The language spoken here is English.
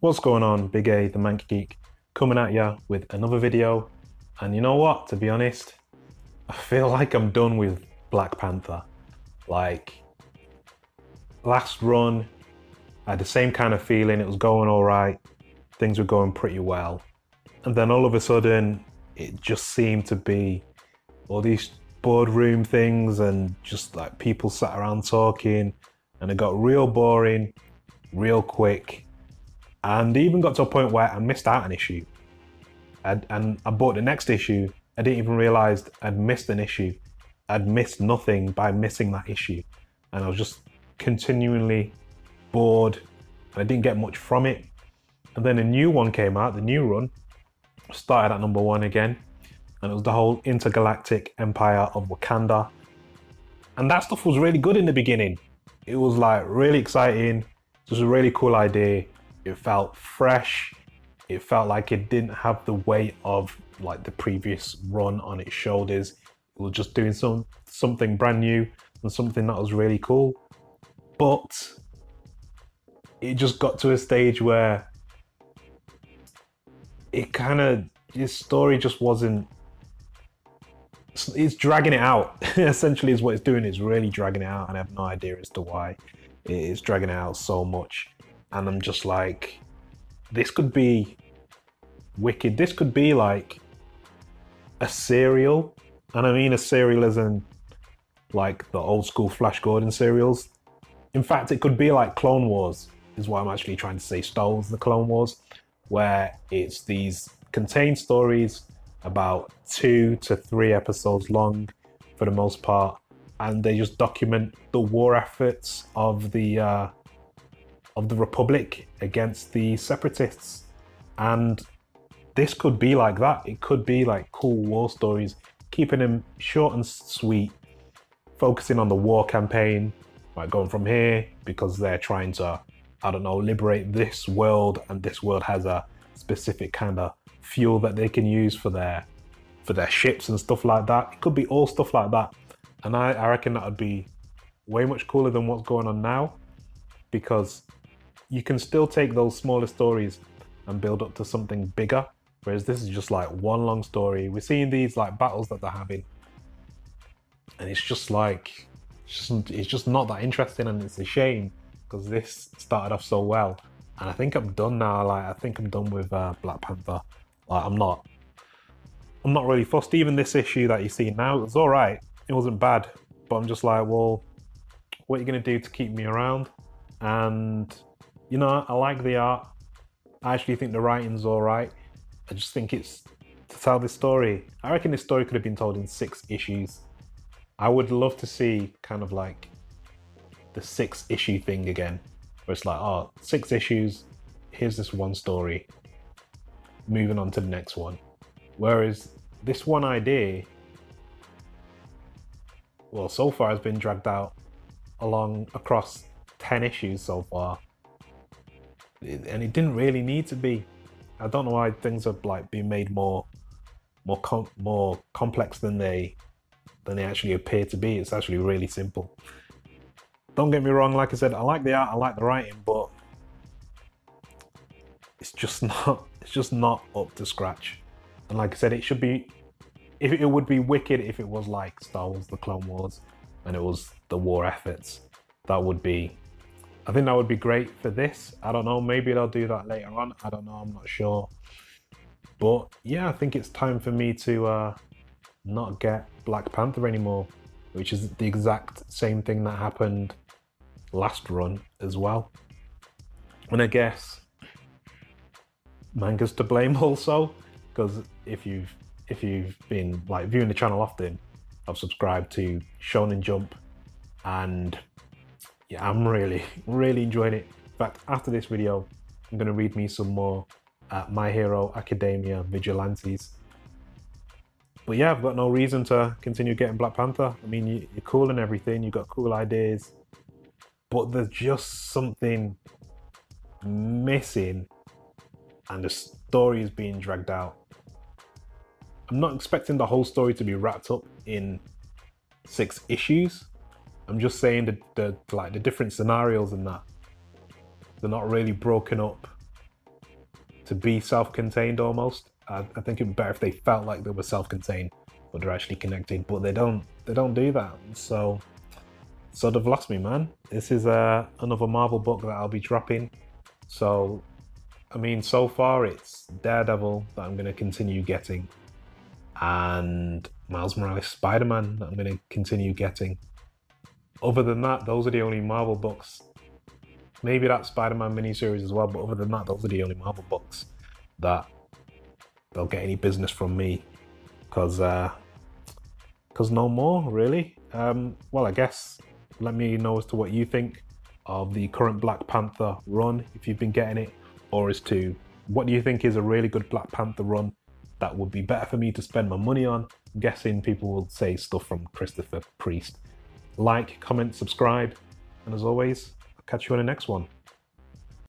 What's going on? Big A, the Mank Geek, coming at ya with another video. And you know what? To be honest, I feel like I'm done with Black Panther. Like, last run, I had the same kind of feeling. It was going all right. Things were going pretty well. And then all of a sudden, it just seemed to be all these boardroom things and just like people sat around talking. And it got real boring, real quick. And it even got to a point where I missed out an issue. And I bought the next issue. I didn't even realize I'd missed an issue. I'd missed nothing by missing that issue. And I was just continually bored and I didn't get much from it. And then a new one came out, the new run, started at #1 again. And it was the whole Intergalactic Empire of Wakanda. And that stuff was really good in the beginning. It was like really exciting. It was a really cool idea. It felt fresh. It felt like it didn't have the weight of like the previous run on its shoulders. It was just doing something brand new and something that was really cool. But it just got to a stage where it kind of, his story just wasn't, it's dragging it out. Essentially is what it's doing. It's really dragging it out and I have no idea as to why it is dragging it out so much. And I'm just like, this could be wicked. This could be like a serial. And I mean a serial as in like the old school Flash Gordon serials. In fact, it could be like Clone Wars is what I'm actually trying to say. Star Wars, the Clone Wars, where it's these contained stories about 2 to 3 episodes long for the most part. And they just document the war efforts of the Republic against the separatists. And this could be like that. It could be like cool war stories, keeping them short and sweet, focusing on the war campaign, like going from here because they're trying to, I don't know, liberate this world, and this world has a specific kind of fuel that they can use for their ships and stuff like that. It could be all stuff like that. And I reckon that would be way much cooler than what's going on now, because you can still take those smaller stories and build up to something bigger. Whereas this is just like one long story. We're seeing these like battles that they're having. And it's just like, it's just not that interesting, and it's a shame because this started off so well. And I think I'm done now. Like, I think I'm done with Black Panther. Like, I'm not really fussed. Even this issue that you see now, it was all right. It wasn't bad, but I'm just like, well, what are you gonna do to keep me around? And you know, I like the art. I actually think the writing's all right. I just think it's to tell this story. I reckon this story could have been told in 6 issues. I would love to see kind of like the 6 issue thing again, where it's like, oh, 6 issues, here's this one story, moving on to the next one. Whereas this one idea, well, so far has been dragged out across 10 issues so far. And it didn't really need to be. I don't know why things have like been made more complex than they actually appear to be. It's actually really simple. Don't get me wrong, like I said, I like the art, I like the writing, but it's just not up to scratch. And like I said, it should be, if it would be wicked if it was like Star Wars, the Clone Wars, and it was the war efforts. That would be, I think that would be great for this. I don't know, maybe they'll do that later on. I don't know, I'm not sure. But yeah, I think it's time for me to not get Black Panther anymore, which is the exact same thing that happened last run as well. And I guess manga's to blame also, because if you've been like viewing the channel often, I've subscribed to Shonen Jump, and yeah, I'm really enjoying it. In fact, after this video, I'm gonna read me some more My Hero Academia Vigilantes. But yeah, I've got no reason to continue getting Black Panther. I mean, you're cool and everything, you've got cool ideas, but there's just something missing, and the story is being dragged out. I'm not expecting the whole story to be wrapped up in 6 issues. I'm just saying that the different scenarios and that, they're not really broken up to be self-contained almost. I think it'd be better if they felt like they were self-contained, but they're actually connected. But they don't do that. So they've lost me, man. This is another Marvel book that I'll be dropping. So, I mean, so far it's Daredevil that I'm going to continue getting, and Miles Morales Spider-Man that I'm going to continue getting. Other than that, those are the only Marvel books. Maybe that Spider-Man miniseries as well, but other than that, those are the only Marvel books that they'll get any business from me, because no more, really. Well, I guess let me know as to what you think of the current Black Panther run, if you've been getting it, or as to what do you think is a really good Black Panther run that would be better for me to spend my money on. I'm guessing people will say stuff from Christopher Priest. Like, comment, subscribe, and as always, I'll catch you on the next one.